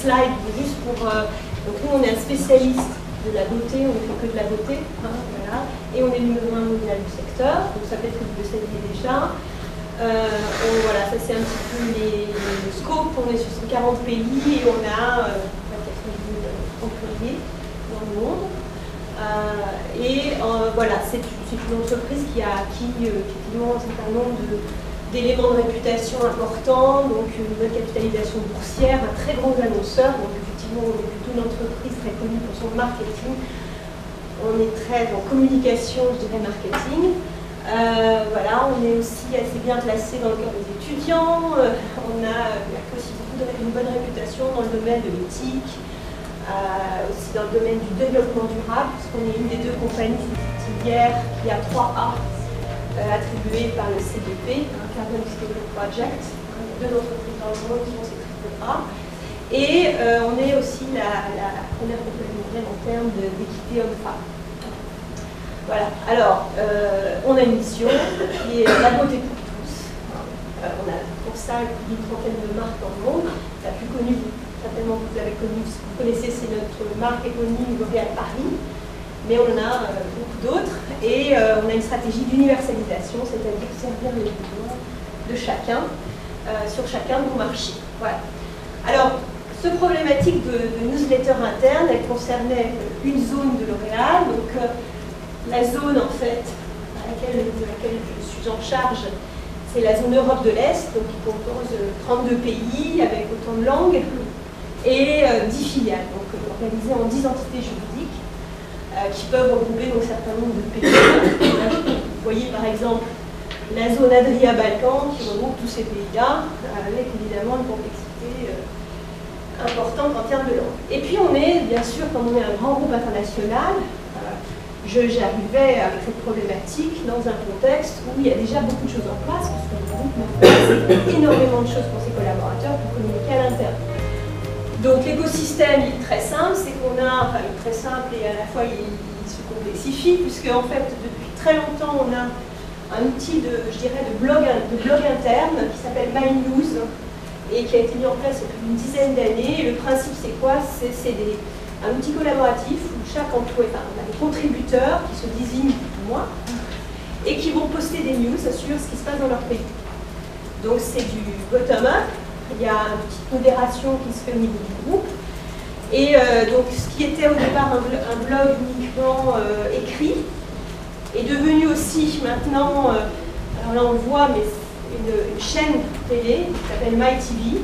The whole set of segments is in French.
slide juste pour... donc nous, on est un spécialiste de la beauté, on ne fait que de la beauté, hein, voilà. Et on est le numéro 1 mondial du secteur, donc ça peut-être que vous le saviez déjà. Voilà, ça c'est un petit peu le scope, on est sur 140 pays et on a 90 000 employés dans le monde. Voilà, c'est une entreprise qui a acquis effectivement un certain nombre d'éléments de réputation importants, donc une bonne capitalisation boursière, un très grand annonceur, donc effectivement on est plutôt une entreprise très connue pour son marketing. On est très en communication, je dirais marketing. Voilà, on est aussi assez bien placé dans le cœur des étudiants. On a aussi une bonne réputation dans le domaine de l'éthique, aussi dans le domaine du développement durable, puisqu'on est une des deux compagnies subsidiaires qui a 3 A attribuées par le CDP, Carbon Disclosure Project, deux entreprises dans le monde qui ont ces triple A. Et on est aussi la première compagnie mondiale en termes d'équité homme-femme. Voilà, alors, on a une mission qui est la beauté pour tous. On a pour ça plus d'une trentaine de marques dans le monde. La plus connue, certainement vous l'avez connue, si vous connaissez, c'est notre marque éponyme L'Oréal Paris. Mais on en a beaucoup d'autres. Et on a une stratégie d'universalisation, c'est-à-dire servir les besoins de chacun sur chacun de nos marchés. Voilà. Alors, cette problématique de newsletter interne, elle concernait une zone de L'Oréal. Donc, la zone, en fait, de laquelle je suis en charge, c'est la zone Europe de l'Est, donc qui compose 32 pays avec autant de langues et 10 filiales, donc organisées en 10 entités juridiques qui peuvent regrouper un certain nombre de pays. Vous voyez par exemple la zone Adria-Balkan qui regroupe tous ces pays-là, avec évidemment une complexité importante en termes de langue. Et puis on est, bien sûr, comme on est un grand groupe international, j'arrivais avec cette problématique dans un contexte où il y a déjà beaucoup de choses en place, parce que le groupe met en place énormément de choses pour ses collaborateurs pour communiquer à l'interne. Donc l'écosystème il est très simple, c'est qu'on a, enfin il est très simple et à la fois il se complexifie, puisque en fait depuis très longtemps on a un outil je dirais de blog interne qui s'appelle MyNews et qui a été mis en place depuis une dizaine d'années. Et le principe c'est quoi? C'est un outil collaboratif où chaque employé, enfin, on a des contributeurs qui se désignent pour moi et qui vont poster des news sur ce qui se passe dans leur pays. Donc c'est du bottom-up, il y a une petite modération qui se fait au niveau du groupe. Et donc ce qui était au départ un blog uniquement écrit est devenu aussi maintenant, alors là on le voit, mais une chaîne télé qui s'appelle MyTV.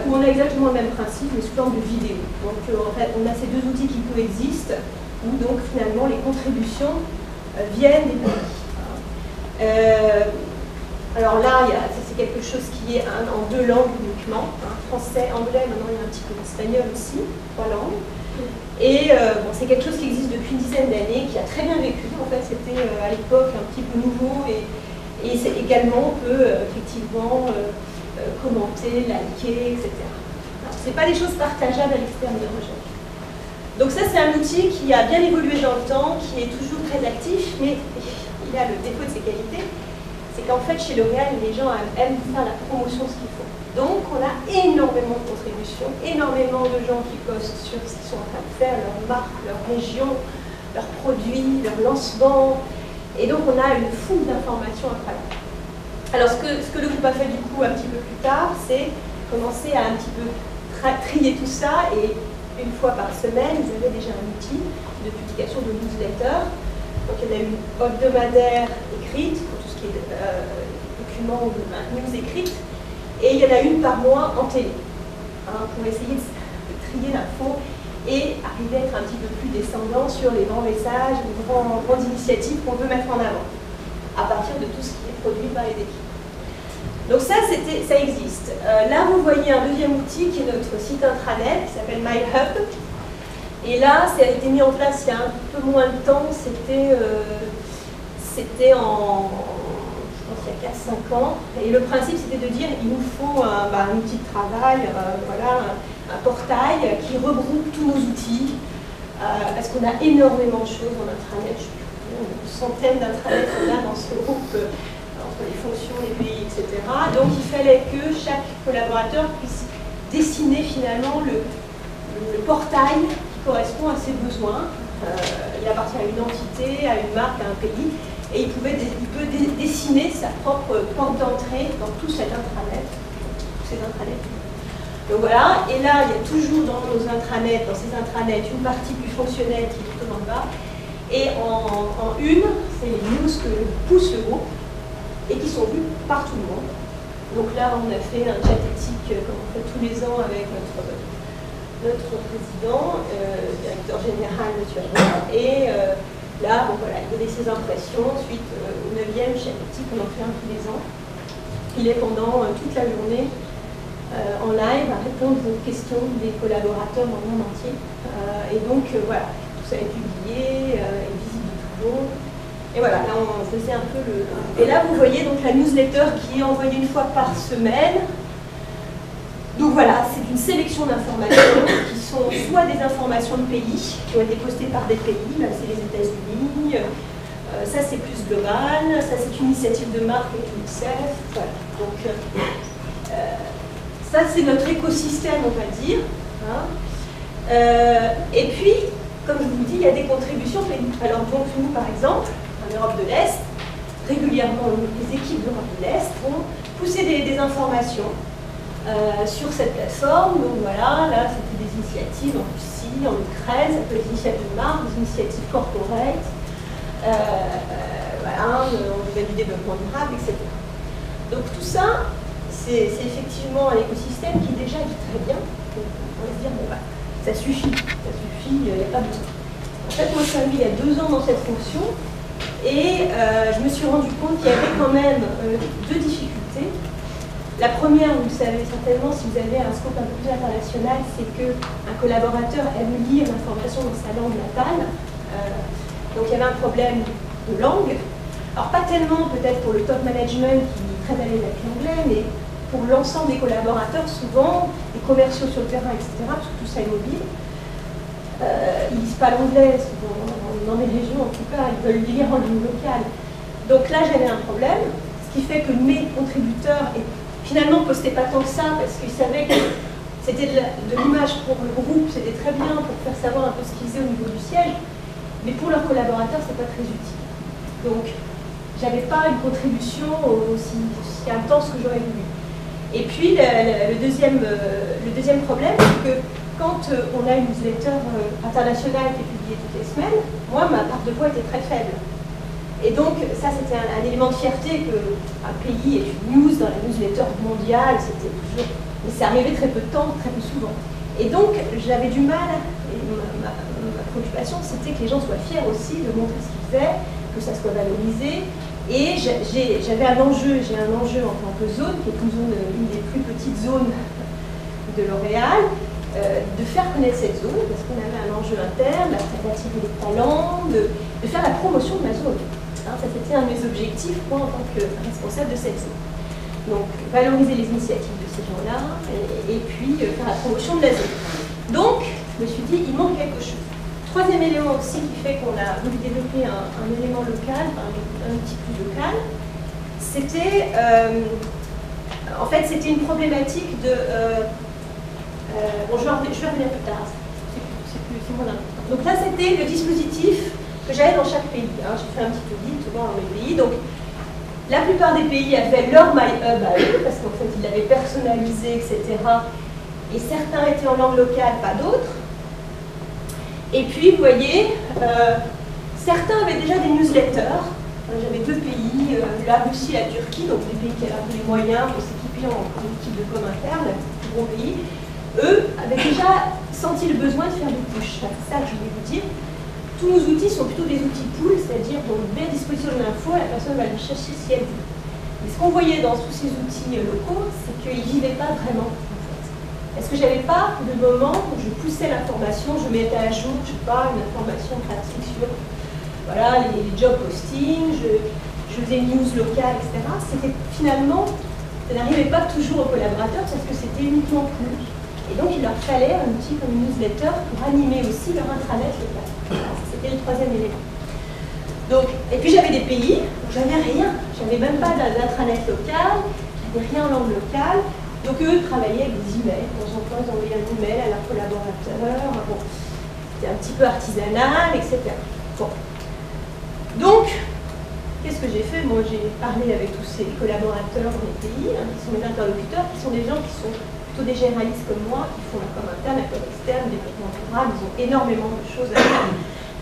Où on a exactement le même principe, mais sous forme de vidéo. Donc en fait, on a ces deux outils qui coexistent, où donc finalement les contributions viennent des pays. Alors là, c'est quelque chose qui est en 2 langues uniquement, hein, français, anglais, maintenant il y a un petit peu d'espagnol aussi, 3 langues. Et bon, c'est quelque chose qui existe depuis une dizaine d'années, qui a très bien vécu. En fait, c'était à l'époque un petit peu nouveau, et c'est également on peut effectivement commenter, liker, etc. Ce n'est pas des choses partageables à l'extérieur. Donc ça, c'est un outil qui a bien évolué dans le temps, qui est toujours très actif, mais il a le défaut de ses qualités, c'est qu'en fait, chez L'Oréal, les gens aiment faire la promotion de ce qu'ils font. Donc, on a énormément de contributions, énormément de gens qui postent sur ce qu'ils sont en train de faire, leur marque, leur région, leurs produits, leurs lancements. Et donc, on a une foule d'informations incroyables. Alors, ce que le groupe a fait du coup un petit peu plus tard, c'est commencer à un petit peu trier tout ça, et une fois par semaine, ils avaient déjà un outil de publication de newsletter. Donc, il y en a une hebdomadaire écrite, pour tout ce qui est documents ou news écrites, et il y en a une par mois en télé, hein, pour essayer de trier l'info et arriver à être un petit peu plus descendant sur les grands messages, les grandes initiatives qu'on veut mettre en avant, à partir de tout ce qui est produit par les équipes. Donc ça existe. Là, vous voyez un deuxième outil qui est notre site intranet, qui s'appelle MyHub. Et là, ça a été mis en place il y a un peu moins de temps, c'était en, je pense, il y a 4-5 ans. Et le principe, c'était de dire, il nous faut un outil de travail, voilà, un portail qui regroupe tous nos outils, parce qu'on a énormément de choses en intranet, je sais plus, une centaine d'intranets qu'on a dans ce groupe, entre les fonctions, les pays, etc. Donc il fallait que chaque collaborateur puisse dessiner finalement le portail qui correspond à ses besoins. Il appartient à une entité, à une marque, à un pays, et il peut dessiner sa propre porte d'entrée dans tout cet intranet, tous ces intranets. Donc voilà, et là, il y a toujours dans ces intranets, une partie plus fonctionnelle qui est plutôt en bas, et en une, c'est les news que pousse le groupe, et qui sont vues par tout le monde. Donc là, on a fait un chat éthique, comme on fait tous les ans avec notre président, directeur général, M. Aguilar, et là, bon, voilà, il donnait ses impressions. Ensuite, au 9e chat éthique, on en fait un tous les ans. Il est pendant toute la journée en live à répondre aux questions des collaborateurs dans le monde entier. Et donc, voilà, tout ça est publié, est visible de tout le monde. Et voilà, là, on faisait un peu le... Et là, vous voyez donc la newsletter qui est envoyée une fois par semaine. Donc voilà, c'est une sélection d'informations qui sont soit des informations de pays, qui ont été postées par des pays, là c'est les États-Unis, ça c'est plus global, ça c'est une initiative de marque avec l'UNICEF, voilà. Donc ça c'est notre écosystème, on va dire. Hein. Et puis, comme je vous dis, il y a des contributions pays. Alors donc nous par exemple, en Europe de l'Est, régulièrement les équipes d'Europe de l'Est vont pousser des informations sur cette plateforme. Donc voilà, là c'était des initiatives en Russie, en Ukraine, ça peut être des initiatives de marque, des initiatives corporate, voilà, on veut du développement durable, etc. Donc tout ça, c'est effectivement un écosystème qui déjà vit très bien. Donc on va se dire, bon bah, ça suffit, il n'y a pas besoin. En fait, moi je suis arrivée il y a 2 ans dans cette fonction et je me suis rendu compte qu'il y avait quand même 2 difficultés. La première, vous le savez certainement, si vous avez un scope un peu plus international, c'est qu'un collaborateur aime lire l'information dans sa langue natale. Donc il y avait un problème de langue. Alors pas tellement peut-être pour le top management qui est très à l'aise avec l'anglais, mais pour l'ensemble des collaborateurs, souvent, les commerciaux sur le terrain, etc., parce que tout ça est mobile, ils ne lisent pas l'anglais, dans les régions en tout cas, ils veulent lire en langue locale. Donc là j'avais un problème, ce qui fait que mes contributeurs finalement, ne postaient pas tant que ça parce qu'ils savaient que c'était de l'image pour le groupe, c'était très bien pour faire savoir un peu ce qu'ils faisaient au niveau du siège, mais pour leurs collaborateurs, c'est pas très utile. Donc, j'avais pas une contribution aussi intense que j'aurais voulu. Et puis, le deuxième problème, c'est que quand on a une newsletter internationale qui est publiée toutes les semaines, moi, ma part de voix était très faible. Et donc, ça, c'était un élément de fierté qu'un pays ait une news dans la newsletter mondiale, c'était toujours... Mais ça arrivait très peu de temps, très peu souvent. Et donc, j'avais du mal, et ma préoccupation, c'était que les gens soient fiers aussi de montrer ce qu'ils faisaient, que ça soit valorisé. Et j'avais un enjeu, j'ai un enjeu en tant que zone, qui est une des plus petites zones de L'Oréal, de faire connaître cette zone, parce qu'on avait un enjeu interne, d'attirer les talents, de faire la promotion de ma zone. Hein, ça c'était un de mes objectifs, moi, en tant que responsable de cette zone. Donc, valoriser les initiatives de ces gens-là, et puis faire la promotion de la zone. Donc, je me suis dit, il manque quelque chose. Troisième élément aussi qui fait qu'on a voulu développer un élément local, un petit plus local, c'était, en fait, c'était une problématique de... bon, je vais revenir plus tard, c'est moins important. Donc là, c'était le dispositif que j'avais dans chaque pays. Hein. J'ai fait un petit audit dans les pays. Donc, la plupart des pays avaient leur MyHub à eux, parce qu'en fait, ils l'avaient personnalisé, etc. Et certains étaient en langue locale, pas d'autres. Et puis, vous voyez, certains avaient déjà des newsletters. J'avais 2 pays, la Russie et la Turquie, donc des pays qui avaient un peu les moyens pour s'équiper en équipe de com interne, les gros pays. Eux avaient déjà senti le besoin de faire des push. C'est ça que je voulais vous dire. Tous nos outils sont plutôt des outils pool, c'est-à-dire qu'on met à disposition de l'info et la personne va le chercher si elle veut. Mais ce qu'on voyait dans tous ces outils locaux, c'est qu'ils ne vivaient pas vraiment, en fait. Est-ce que j'avais pas de moment où je poussais l'information, je mettais à jour, je sais pas, une information pratique sur voilà, les job postings, je faisais news locales, etc. C'était finalement, ça n'arrivait pas toujours aux collaborateurs parce que c'était uniquement pool. Et donc, il leur fallait un outil comme une newsletter pour animer aussi leur intranet local. Voilà, c'était le troisième élément. Donc, et puis, j'avais des pays où j'avais rien. J'avais même pas d'intranet local, j'avais rien en langue locale. Donc eux travaillaient avec des emails. De temps en temps, ils envoyaient un email à leurs collaborateurs. Bon, c'était un petit peu artisanal, etc. Bon. Donc, qu'est-ce que j'ai fait? Moi, j'ai parlé avec tous ces collaborateurs dans les pays, qui sont mes interlocuteurs, qui sont des gens qui sont plutôt des généralistes comme moi, qui font la com interne, la com externe, le développement durable. Ils ont énormément de choses à faire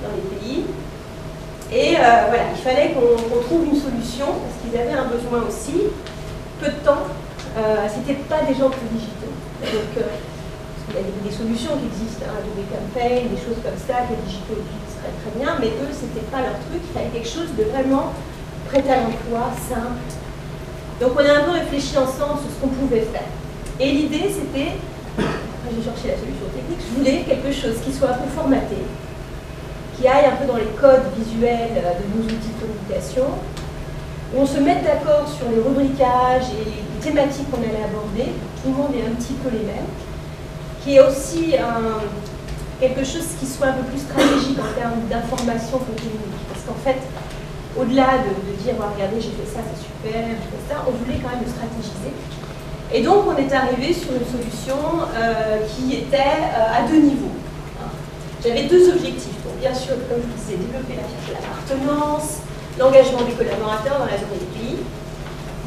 dans les pays. Et voilà, il fallait qu'on trouve une solution, parce qu'ils avaient un besoin aussi. Peu de temps, c'était pas des gens très digitaux. Donc, il y a des solutions qui existent, hein, Adobe Campaign, des choses comme ça, que les digitaux utilisent très très bien, mais eux, c'était pas leur truc, il fallait quelque chose de vraiment prêt à l'emploi, simple. Donc on a un peu réfléchi ensemble sur ce qu'on pouvait faire. Et l'idée, c'était, après j'ai cherché la solution technique, je voulais quelque chose qui soit un peu formaté, qui aille un peu dans les codes visuels de nos outils de communication, où on se mette d'accord sur les rubricages et les thématiques qu'on allait aborder, tout le monde est un petit peu les mêmes, qui est aussi quelque chose qui soit un peu plus stratégique en termes d'information qu'on communique. Parce qu'en fait, au-delà de dire, oh, regardez, j'ai fait ça, c'est super, j'ai fait ça, on voulait quand même le stratégiser. Et donc, on est arrivé sur une solution qui était à deux niveaux. J'avais deux objectifs. Donc, bien sûr, comme je disais, développer la fierté de l'appartenance, l'engagement des collaborateurs dans la zone des pays.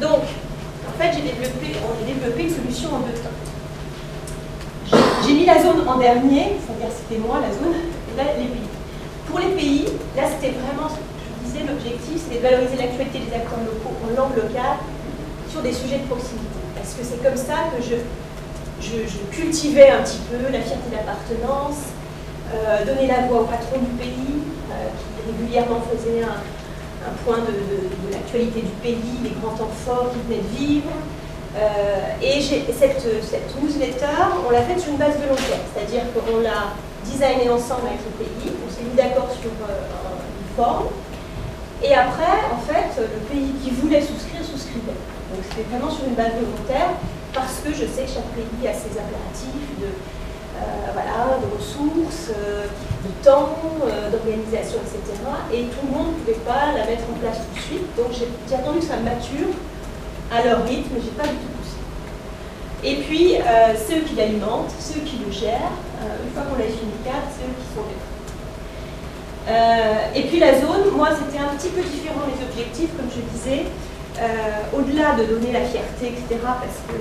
Donc, en fait, on a développé une solution en deux temps. J'ai mis la zone en dernier, c'est-à-dire c'était moi la zone, et là les pays. Pour les pays, là c'était vraiment, je vous disais, l'objectif c'était de valoriser l'actualité des acteurs locaux en langue locale sur des sujets de proximité. Parce que c'est comme ça que je cultivais un petit peu la fierté d'appartenance, donner la voix au patron du pays, qui régulièrement faisait un point de l'actualité du pays, les grands temps forts qu'il venait de vivre. Et cette newsletter, on l'a faite sur une base de long terme, c'est-à-dire qu'on l'a designée ensemble avec le pays, on s'est mis d'accord sur une forme, et après, en fait, le pays qui voulait souscrire, souscrivait. Donc c'était vraiment sur une base de long terme, parce que je sais que chaque pays a ses impératifs de ressources, de temps, d'organisation, etc. Et tout le monde ne pouvait pas la mettre en place tout de suite, donc j'ai attendu que ça mature à leur rythme, j'ai pas du tout poussé. Et puis, ceux qui l'alimentent, ceux qui le gèrent, une fois qu'on l'a fini le cadre, c'est eux qui sont maîtres. Et puis la zone, moi c'était un petit peu différent les objectifs, comme je disais, au-delà de donner la fierté, etc., parce que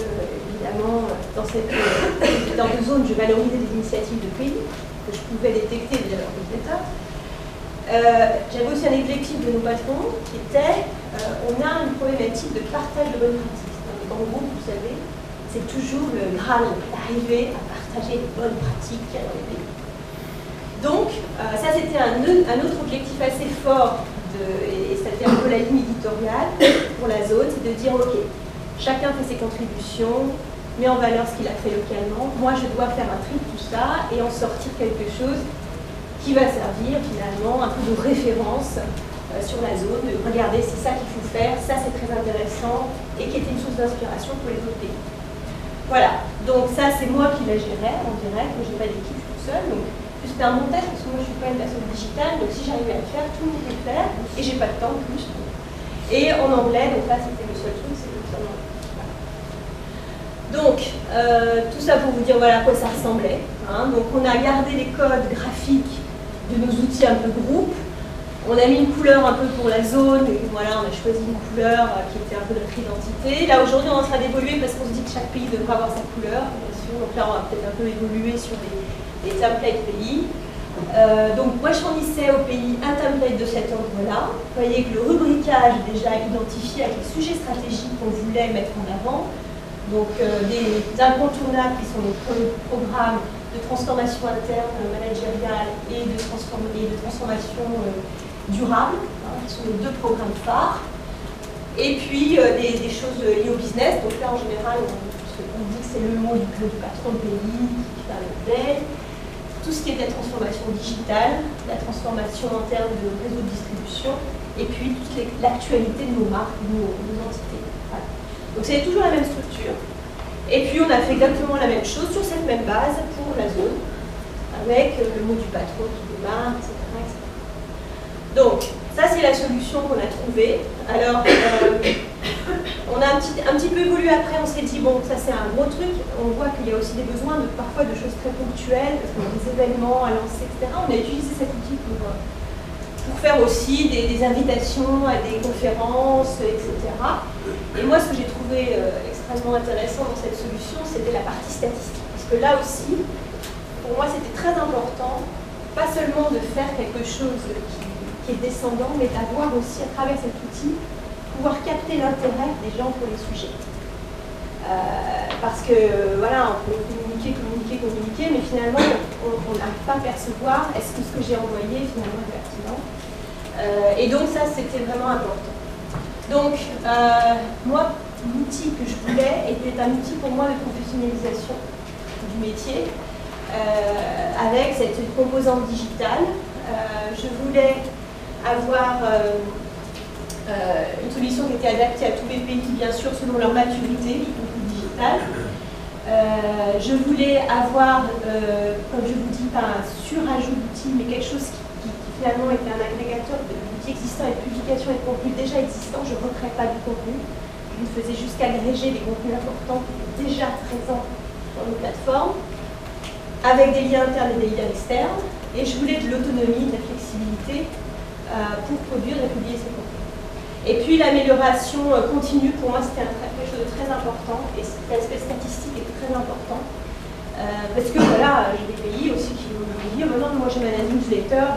évidemment, dans deux zones, je valorisais des initiatives de pays, que je pouvais détecter via leur newsletter. J'avais aussi un objectif de nos patrons qui était, on a une problématique de partage de bonnes pratiques. Dans les grands groupes, vous savez, c'est toujours le Graal d'arriver à partager les bonnes pratiques qu'il y a dans les pays. Donc, ça c'était un autre objectif assez fort, et c'était un peu la ligne éditoriale pour la zone, c'est de dire, ok, chacun fait ses contributions, met en valeur ce qu'il a fait localement, moi je dois faire un tri de tout ça et en sortir quelque chose qui va servir finalement un peu de référence sur la zone, de regarder c'est ça qu'il faut faire, ça c'est très intéressant et qui était une source d'inspiration pour les autres pays. Voilà, donc ça c'est moi qui la gérais en direct, je n'ai pas d'équipe tout seul, donc c'était un bon test parce que moi je suis pas une personne digitale, donc si j'arrivais à le faire, tout le monde peut le faire et j'ai pas de temps en plus. Et en anglais, donc là c'était le seul truc, c'est le en anglais. Donc, tout ça pour vous dire voilà à quoi ça ressemblait. Hein. Donc on a gardé les codes graphiques de nos outils un peu groupe. On a mis une couleur un peu pour la zone, et voilà, on a choisi une couleur qui était un peu notre identité. Là aujourd'hui on est en train d'évoluer parce qu'on se dit que chaque pays devrait avoir sa couleur, bien sûr. Donc là on va peut-être un peu évoluer sur les templates pays. Donc moi je fournissais au pays un template de cet ordre-là. Vous voyez que le rubricage est déjà identifié avec les sujets stratégiques qu'on voulait mettre en avant. Donc des incontournables qui sont nos programmes de transformation interne managériale et de transformation durable, hein, qui sont nos deux programmes phares. Et puis des choses liées au business. Donc là en général on dit que c'est le mot du patron de pays qui parle d'elle. Tout ce qui est la transformation digitale, la transformation en termes de réseau de distribution, et puis toute l'actualité de nos marques, de nos entités. Voilà. Donc c'est toujours la même structure. Et puis on a fait exactement la même chose sur cette même base pour la zone, avec le mot du patron qui démarre, etc. etc. Donc, ça c'est la solution qu'on a trouvée. Alors, On a un petit peu évolué après, on s'est dit, bon, ça c'est un gros truc, on voit qu'il y a aussi des besoins parfois de choses très ponctuelles, parce qu'on a des événements à lancer, etc. On a utilisé cet outil pour faire aussi des invitations à des conférences, etc. Et moi, ce que j'ai trouvé extrêmement intéressant dans cette solution, c'était la partie statistique. Parce que là aussi, pour moi, c'était très important, pas seulement de faire quelque chose qui est descendant, mais d'avoir aussi, à travers cet outil, pouvoir capter l'intérêt des gens pour les sujets. Parce que, voilà, on peut communiquer, mais finalement, on n'arrive pas à percevoir est-ce que ce que j'ai envoyé, finalement, est pertinent. Et donc, ça, c'était vraiment important. Donc, moi, l'outil que je voulais était un outil pour moi de professionnalisation du métier, avec cette composante digitale. Je voulais avoir une solution qui était adaptée à tous les pays, bien sûr, selon leur maturité, y compris digitale. Je voulais avoir, comme je vous dis, pas un surajout d'outils, mais quelque chose qui finalement était un agrégateur d'outils existants et de publications et de contenus déjà existants. Je ne recrée pas du contenu. Je ne faisais juste qu'agréger les contenus importants qui étaient déjà présents dans nos plateformes, avec des liens internes et des liens externes. Et je voulais de l'autonomie, de la flexibilité pour produire et publier ces contenus. Et puis l'amélioration continue, pour moi c'était quelque chose de très important, et cet aspect statistique est très important. Parce que voilà, j'ai des pays aussi qui vont me dire, maintenant moi j'ai ma newsletter,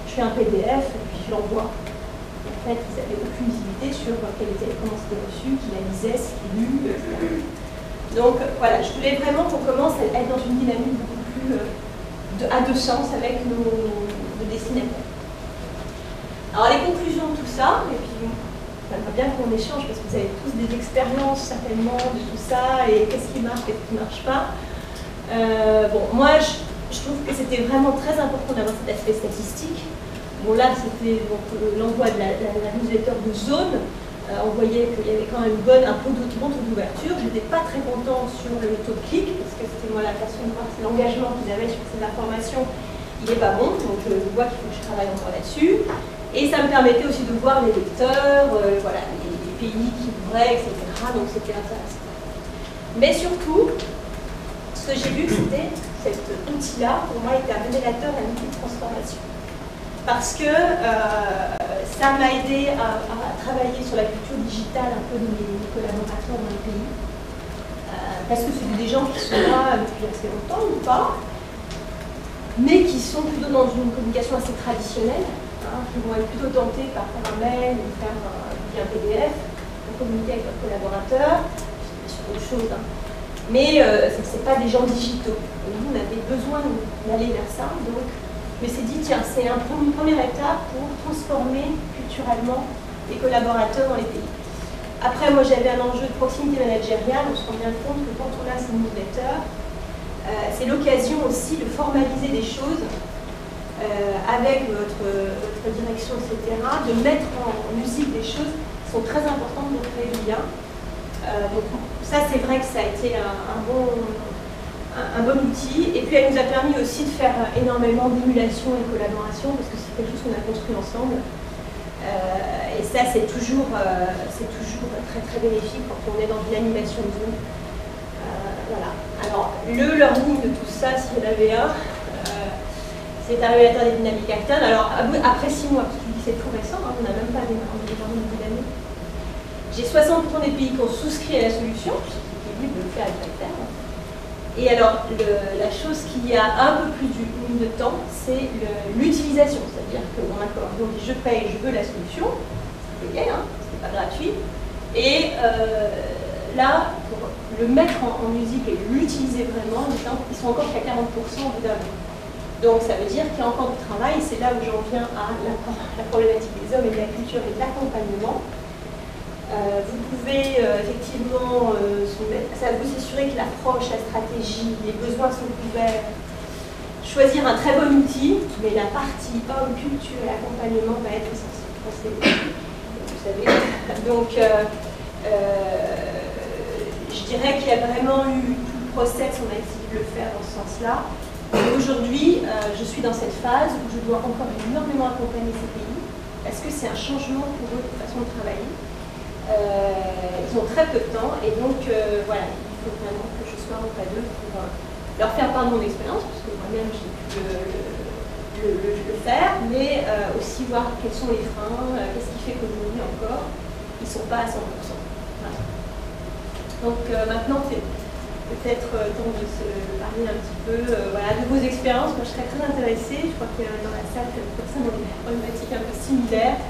je fais un PDF et puis je l'envoie. En fait, ils n'avaient aucune visibilité sur comment c'était reçu, qui la lisait, ce qu'il lu, etc. Donc voilà, je voulais vraiment qu'on commence à être dans une dynamique beaucoup plus à deux sens avec nos destinataires. Alors les conclusions de tout ça, et puis j'aimerais bien qu'on échange parce que vous avez tous des expériences certainement de tout ça et qu'est-ce qui marche, qu'est-ce qui ne marche pas. Bon, moi je trouve que c'était vraiment très important d'avoir cet aspect statistique. Bon là c'était l'envoi de la newsletter de zone. On voyait qu'il y avait quand même un bon taux d'ouverture. Je n'étais pas très content sur le taux de clic parce que c'était moi la façon de voir l'engagement qu'ils avaient sur ces informations. Il n'est pas bon, donc je vois qu'il faut que je travaille encore là-dessus. Et ça me permettait aussi de voir les lecteurs, voilà, les pays qui ouvraient, etc. Donc c'était intéressant. Mais surtout, ce que j'ai vu, c'était cet outil-là, pour moi, était un révélateur d'un outil de transformation. Parce que ça m'a aidé à travailler sur la culture digitale un peu de mes collaborateurs dans le pays. Parce que c'est des gens qui sont là depuis assez longtemps ou pas, mais qui sont plutôt dans une communication assez traditionnelle, qui vont être plutôt tentés par faire un mail ou faire un PDF pour communiquer avec leurs collaborateurs, sur autre chose. Mais ce n'est pas des gens digitaux. Et nous, on avait besoin d'aller vers ça. Donc, je me suis dit, tiens, c'est une première étape pour transformer culturellement les collaborateurs dans les pays. Après, moi, j'avais un enjeu de proximité managériale. On se rend bien compte que quand on a ces newsletters, c'est l'occasion aussi de formaliser des choses avec votre direction, etc., de mettre en musique des choses qui sont très importantes pour créer du lien. Donc ça, c'est vrai que ça a été un bon outil. Et puis, elle nous a permis aussi de faire énormément d'émulation et de collaboration, parce que c'est quelque chose qu'on a construit ensemble. Et ça, c'est toujours très, très bénéfique quand on est dans une animation de Zoom. Voilà. Alors, le learning de tout ça, s'il y en avait un, c'est un révélateur des dynamiques actives. Alors, après 6 mois, parce que c'est tout récent, on n'a même pas démarré en début d'année. J'ai 60% des pays qui ont souscrit à la solution, ce qui est libre de le faire avec la terre. Et alors, la chose qui a un peu plus de temps, c'est l'utilisation. C'est-à-dire qu'on accorde, donc je paye, je veux la solution, c'est payé, c'est pas gratuit. Et là, pour le mettre en musique et l'utiliser vraiment, les gens, ils sont encore qu'à 40% au bout d'un an. Donc ça veut dire qu'il y a encore du travail, et c'est là où j'en viens à la problématique des hommes et de la culture et de l'accompagnement. Vous pouvez effectivement vous assurer que l'approche, la stratégie, les besoins sont couverts, choisir un très bon outil, mais la partie homme, culture et accompagnement va être essentielle. Vous savez. Donc je dirais qu'il y a vraiment eu tout le process, on a essayé de le faire dans ce sens-là. Aujourd'hui, je suis dans cette phase où je dois encore énormément accompagner ces pays, parce que c'est un changement pour eux de façon de travailler. Ils ont très peu de temps et donc voilà, il faut vraiment que je sois auprès d'eux pour leur faire part de mon expérience, parce que moi-même j'ai pu le faire, mais aussi voir quels sont les freins, qu'est-ce qui fait qu'aujourd'hui encore, ils ne sont pas à 100%. Voilà. Donc maintenant, c'est peut-être temps de se parler un petit peu voilà, de vos expériences. Moi, je serais très intéressée. Je crois que dans la salle, quelques personnes ont des problématiques un peu similaires.